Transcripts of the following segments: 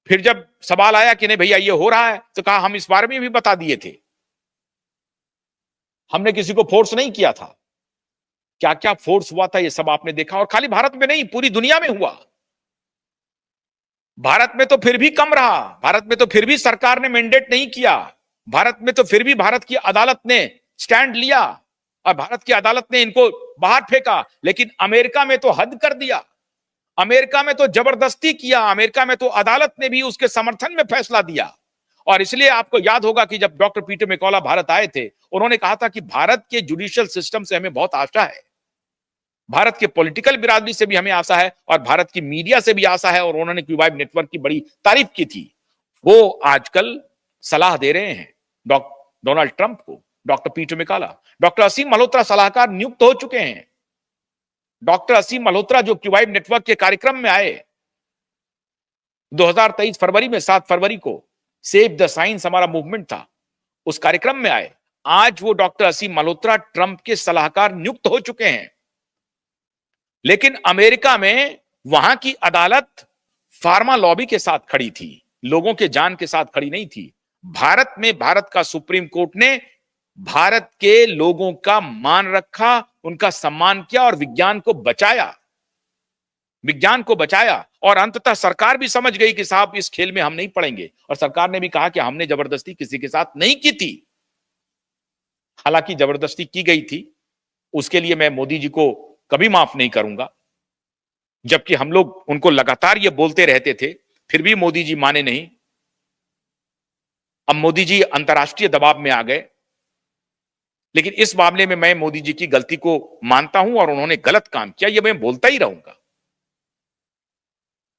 फिर जब सवाल आया कि नहीं भैया ये हो रहा है, तो कहा हम इस बारे में भी बता दिए थे, हमने किसी को फोर्स नहीं किया था। क्या क्या फोर्स हुआ था ये सब आपने देखा, और खाली भारत में नहीं पूरी दुनिया में हुआ। भारत में तो फिर भी कम रहा, भारत में तो फिर भी सरकार ने मैंडेट नहीं किया, भारत में तो फिर भी भारत की अदालत ने स्टैंड लिया और भारत की अदालत ने इनको बाहर फेंका। लेकिन अमेरिका में तो हद कर दिया, अमेरिका में तो जबरदस्ती किया, अमेरिका में तो अदालत ने भी उसके समर्थन में फैसला दिया। और इसलिए आपको याद होगा कि जब डॉक्टर पीटर मैकॉला भारत आए थे, उन्होंने कहा था कि भारत के जुडिशियल सिस्टम से हमें बहुत आशा है, भारत के पॉलिटिकल बिरादरी से भी हमें आशा है और भारत की मीडिया से भी आशा है। और उन्होंने क्यूबाइब नेटवर्क की बड़ी तारीफ की थी। वो आजकल सलाह दे रहे हैं डोनाल्ड ट्रंप को, डॉक्टर पीटर मैकॉला। डॉक्टर असीम मल्होत्रा सलाहकार नियुक्त हो चुके हैं। डॉक्टर असीम मल्होत्रा जो क्यूबाइब नेटवर्क के कार्यक्रम में आए 2023 फरवरी में, 7 फरवरी को सेव द साइंस हमारा मूवमेंट था, उस कार्यक्रम में आए। आज वो डॉक्टर असीम मल्होत्रा ट्रंप के सलाहकार नियुक्त हो चुके हैं। लेकिन अमेरिका में वहां की अदालत फार्मा लॉबी के साथ खड़ी थी, लोगों के जान के साथ खड़ी नहीं थी। भारत में भारत का सुप्रीम कोर्ट ने भारत के लोगों का मान रखा, उनका सम्मान किया और विज्ञान को बचाया, विज्ञान को बचाया। और अंततः सरकार भी समझ गई कि साहब इस खेल में हम नहीं पड़ेंगे, और सरकार ने भी कहा कि हमने जबरदस्ती किसी के साथ नहीं की थी। हालांकि जबरदस्ती की गई थी, उसके लिए मैं मोदी जी को कभी माफ नहीं करूंगा, जबकि हम लोग उनको लगातार ये बोलते रहते थे, फिर भी मोदी जी माने नहीं। अब मोदी जी अंतर्राष्ट्रीय दबाव में आ गए, लेकिन इस मामले में मैं मोदी जी की गलती को मानता हूं और उन्होंने गलत काम किया, ये मैं बोलता ही रहूंगा।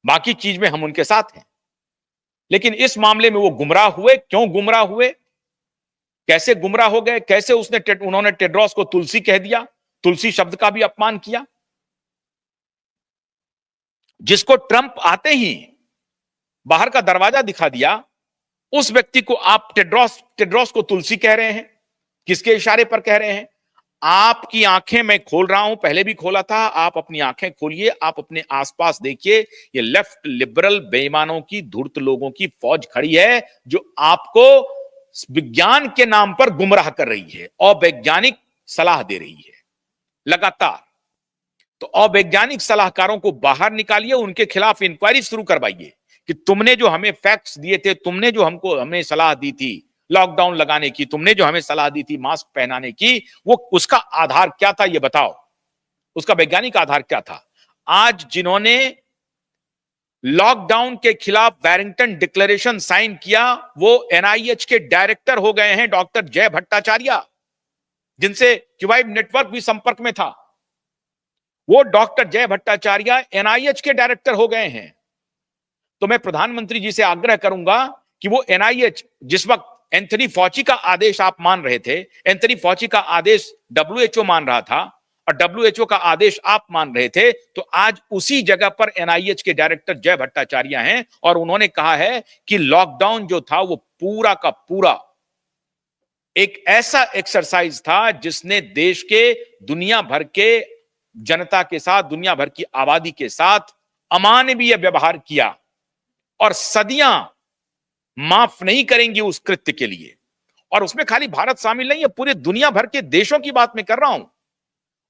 बाकी चीज में हम उनके साथ हैं, लेकिन इस मामले में वो गुमराह हुए। क्यों गुमराह हुए, कैसे गुमराह हो गए, कैसे उन्होंने टेड्रोस को तुलसी कह दिया, तुलसी शब्द का भी अपमान किया, जिसको ट्रंप आते ही बाहर का दरवाजा दिखा दिया, उस व्यक्ति को आप टेड्रोस को तुलसी कह रहे हैं। किसके इशारे पर कह रहे हैं? आपकी आंखें मैं खोल रहा हूं, पहले भी खोला था, आप अपनी आंखें खोलिए, आप अपने आसपास देखिए, ये लेफ्ट लिबरल बेईमानों की, धूर्त लोगों की फौज खड़ी है जो आपको विज्ञान के नाम पर गुमराह कर रही है, अवैज्ञानिक सलाह दे रही है लगातार। तो अवैज्ञानिक सलाहकारों को बाहर निकालिए, उनके खिलाफ इंक्वायरी शुरू करवाइए कि तुमने जो हमें फैक्ट्स दिए थे, तुमने जो हमें सलाह दी थी लॉकडाउन लगाने की, तुमने जो हमें सलाह दी थी मास्क पहनाने की, वो उसका आधार क्या था, ये बताओ, उसका वैज्ञानिक आधार क्या था। आज जिन्होंने लॉकडाउन के खिलाफ बैरिंगटन डिक्लेरेशन साइन किया, वो एनआईएच के डायरेक्टर हो गए हैं, डॉक्टर जय भट्टाचार्य, जिनसे क्यूबाइब नेटवर्क भी संपर्क में था। वो डॉक्टर जय भट्टाचार्य एनआईएच के डायरेक्टर हो गए हैं। तो मैं प्रधानमंत्री जी से आग्रह करूंगा कि वो एनआईएच, जिस वक्त एंथनी फॉची का आदेश आप मान रहे थे, एंथनी फॉची का आदेश डब्ल्यूएचओ मान रहा था और डब्ल्यूएचओ का आदेश आप मान रहे थे, तो आज उसी जगह पर एनआईएच के डायरेक्टर जय भट्टाचार्य हैं और उन्होंने कहा है कि लॉकडाउन जो था वो पूरा का पूरा एक ऐसा एक्सरसाइज था जिसने देश के, दुनिया भर के जनता के साथ, दुनिया भर की आबादी के साथ अमानवीय व्यवहार किया और सदियां माफ नहीं करेंगी उस कृत्य के लिए। और उसमें खाली भारत शामिल नहीं है, पूरे दुनिया भर के देशों की बात मैं कर रहा हूं।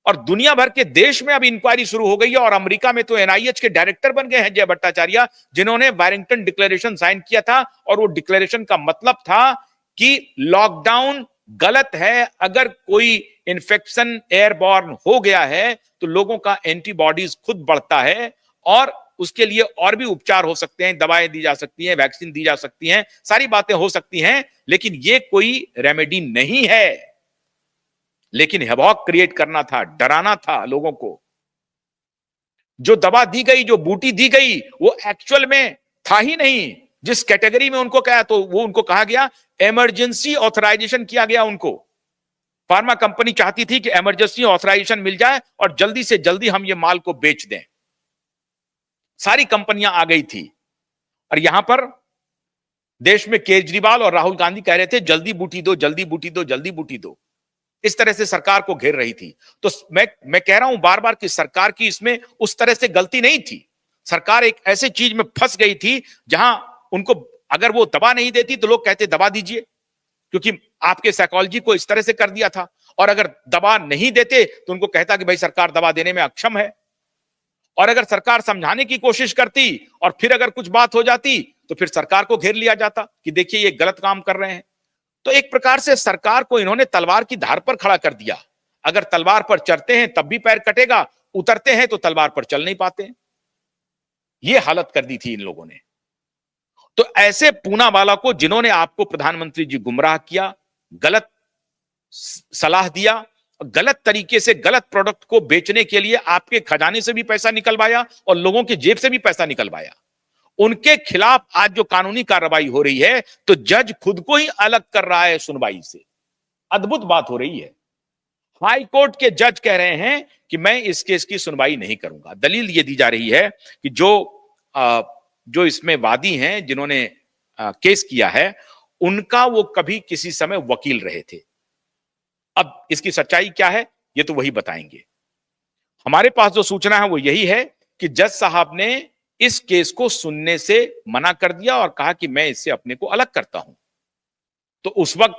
और दुनिया भर के देश में अब इंक्वायरी शुरू हो गई है और अमेरिका में तो एनआईएच के डायरेक्टर बन गए हैं जय भट्टाचार्य, जिन्होंने बैरिंगटन डिक्लेरेशन साइन किया था। और वो डिक्लेरेशन का मतलब था कि लॉकडाउन गलत है, अगर कोई इन्फेक्शन एयरबॉर्न हो गया है तो लोगों का एंटीबॉडीज खुद बढ़ता है और उसके लिए और भी उपचार हो सकते हैं, दवाएं दी जा सकती हैं, वैक्सीन दी जा सकती हैं, सारी बातें हो सकती हैं, लेकिन ये कोई रेमेडी नहीं है। लेकिन हैवॉक क्रिएट करना था, डराना था लोगों को। जो दवा दी गई, जो बूटी दी गई, वो एक्चुअल में था ही नहीं जिस कैटेगरी में उनको कहा, तो वो उनको कहा गया, इमरजेंसी ऑथराइजेशन किया गया उनको। फार्मा कंपनी चाहती थी कि इमरजेंसी ऑथराइजेशन मिल जाए और जल्दी से जल्दी हम ये माल को बेच दें। सारी कंपनियां आ गई थी और यहां पर देश में केजरीवाल और राहुल गांधी कह रहे थे जल्दी बूटी दो, जल्दी बूटी दो, जल्दी बूटी दो। इस तरह से सरकार को घेर रही थी। तो मैं कह रहा हूं बार बार कि सरकार की इसमें उस तरह से गलती नहीं थी। सरकार एक ऐसे चीज में फंस गई थी जहां उनको अगर वो दबा नहीं देती तो लोग कहते दबा दीजिए, क्योंकि आपके साइकोलॉजी को इस तरह से कर दिया था। और अगर दबा नहीं देते तो उनको कहता कि भाई सरकार दबा देने में अक्षम है। और अगर सरकार समझाने की कोशिश करती और फिर अगर कुछ बात हो जाती तो फिर सरकार को घेर लिया जाता कि देखिए ये गलत काम कर रहे हैं। तो एक प्रकार से सरकार को इन्होंने तलवार की धार पर खड़ा कर दिया। अगर तलवार पर चढ़ते हैं तब भी पैर कटेगा, उतरते हैं तो तलवार पर चल नहीं पाते। ये हालत कर दी थी इन लोगों ने। तो ऐसे पूनावाला को, जिन्होंने आपको प्रधानमंत्री जी गुमराह किया, गलत सलाह दिया, गलत तरीके से गलत प्रोडक्ट को बेचने के लिए आपके खजाने से भी पैसा निकलवाया और लोगों की जेब से भी पैसा निकलवाया, उनके खिलाफ आज जो कानूनी कार्रवाई हो रही है तो जज खुद को ही अलग कर रहा है सुनवाई से। अद्भुत बात हो रही है। हाई कोर्ट के जज कह रहे हैं कि मैं इस केस की सुनवाई नहीं करूंगा। दलील यह दी जा रही है कि जो इसमें वादी हैं, जिन्होंने केस किया है, उनका वो कभी किसी समय वकील रहे थे। अब इसकी सच्चाई क्या है ये तो वही बताएंगे। हमारे पास जो सूचना है वो यही है कि जज साहब ने इस केस को सुनने से मना कर दिया और कहा कि मैं इससे अपने को अलग करता हूं। तो उस वक्त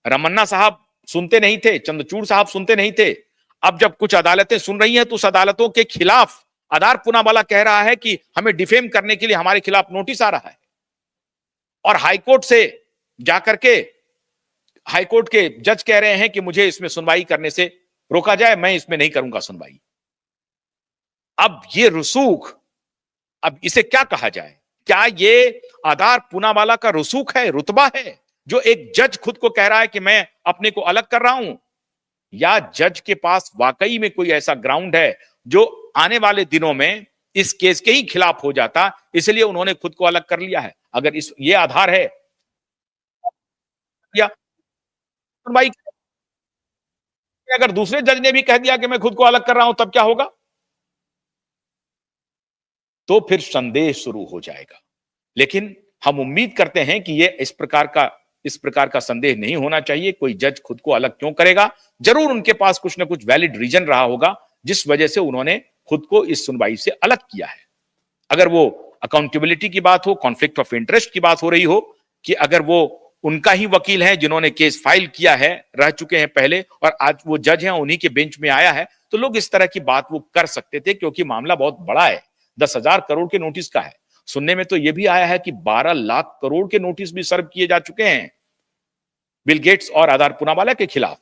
रमन्ना साहब सुनते नहीं थे, चंद्रचूड़ साहब सुनते नहीं थे। अब जब कुछ अदालतें सुन रही हैं तो उस अदालतों के खिलाफ आधार पूनावाला कह रहा है कि हमें डिफेम करने के लिए हमारे खिलाफ नोटिस आ रहा है। और हाईकोर्ट से जाकर के हाईकोर्ट के जज कह रहे हैं कि मुझे इसमें सुनवाई करने से रोका जाए, मैं इसमें नहीं करूंगा सुनवाई। अब ये रसूख, अब इसे क्या कहा जाए? क्या ये आधार पूनावाला का रसूख है, रुतबा है, जो एक जज खुद को कह रहा है कि मैं अपने को अलग कर रहा हूं? या जज के पास वाकई में कोई ऐसा ग्राउंड है जो आने वाले दिनों में इस केस के ही खिलाफ हो जाता, इसलिए उन्होंने खुद को अलग कर लिया है? अगर ये आधार है या सुनवाई, अगर दूसरे जज ने भी कह दिया कि मैं खुद को अलग कर रहा हूं तब क्या होगा? तो फिर संदेह शुरू हो जाएगा। लेकिन हम उम्मीद करते हैं कि ये इस प्रकार का संदेह नहीं होना चाहिए। कोई जज खुद को अलग क्यों करेगा? जरूर उनके पास कुछ ना कुछ वैलिड रीजन रहा होगा जिस वजह से उन्होंने खुद को इस सुनवाई से अलग किया है। अगर वो अकाउंटेबिलिटी की बात हो, कॉन्फ्लिक्ट ऑफ इंटरेस्ट की बात हो रही हो, कि अगर वो उनका ही वकील है जिन्होंने केस फाइल किया है, रह चुके हैं पहले, और आज वो जज हैं, उन्हीं के बेंच में आया है, तो लोग इस तरह की बात वो कर सकते थे, क्योंकि मामला बहुत बड़ा है, 10,000 करोड़ के नोटिस का है। सुनने में तो यह भी आया है कि 12 लाख करोड़ के नोटिस भी सर्व किए जा चुके हैं बिल गेट्स और आधार पूनावाला के खिलाफ।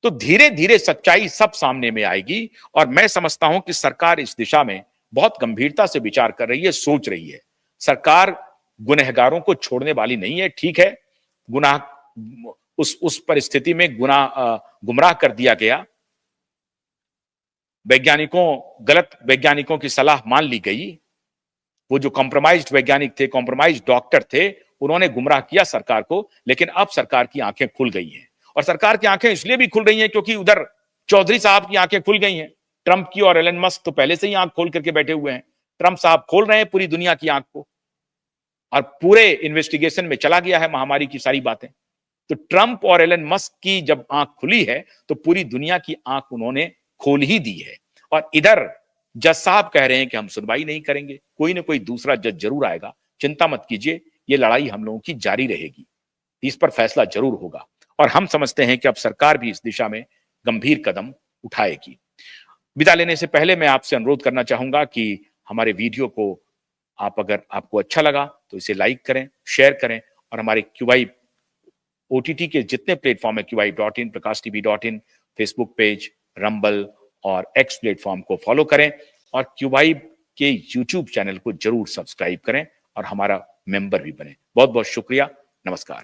तो धीरे धीरे सच्चाई सब सामने में आएगी और मैं समझता हूं कि सरकार इस दिशा में बहुत गंभीरता से विचार कर रही है, सोच रही है। सरकार गुनहगारों को छोड़ने वाली नहीं है। ठीक है, गुनाह उस परिस्थिति में गुमराह कर दिया गया, गलत वैज्ञानिकों की सलाह मान ली गई। वो जो कॉम्प्रोमाइज्ड वैज्ञानिक थे, कॉम्प्रोमाइज्ड डॉक्टर थे, उन्होंने गुमराह किया सरकार को। लेकिन अब सरकार की आंखें खुल गई हैं, और सरकार की आंखें इसलिए भी खुल रही हैं क्योंकि उधर चौधरी साहब की आंखें खुल गई हैं। ट्रंप की और एलन मस्क तो पहले से ही आंख खोल करके बैठे हुए हैं। ट्रंप साहब खोल रहे हैं पूरी दुनिया की आंख को, और पूरे इन्वेस्टिगेशन में चला गया है महामारी की सारी बातें। तो ट्रंप और एलन मस्क की जब आंख खुली है तो पूरी दुनिया की आंख उन्होंने खोल ही दी है। और इधर जज साहब कह रहे हैं कि हम सुनवाई नहीं करेंगे, कोई ना कोई दूसरा जज जरूर आएगा, चिंता मत कीजिए, ये लड़ाई हम लोगों की जारी रहेगी, इस पर फैसला जरूर होगा। और हम समझते हैं कि अब सरकार भी इस दिशा में गंभीर कदम उठाएगी। विदा लेने से पहले मैं आपसे अनुरोध करना चाहूंगा कि हमारे वीडियो को अगर आपको अच्छा लगा तो इसे लाइक करें, शेयर करें, और हमारे QI OTT के जितने प्लेटफॉर्म है, QI.in, प्रकाश TV.in, फेसबुक पेज, रंबल और X प्लेटफॉर्म को फॉलो करें, और QI के YouTube चैनल को जरूर सब्सक्राइब करें और हमारा मेंबर भी बने। बहुत बहुत शुक्रिया, नमस्कार।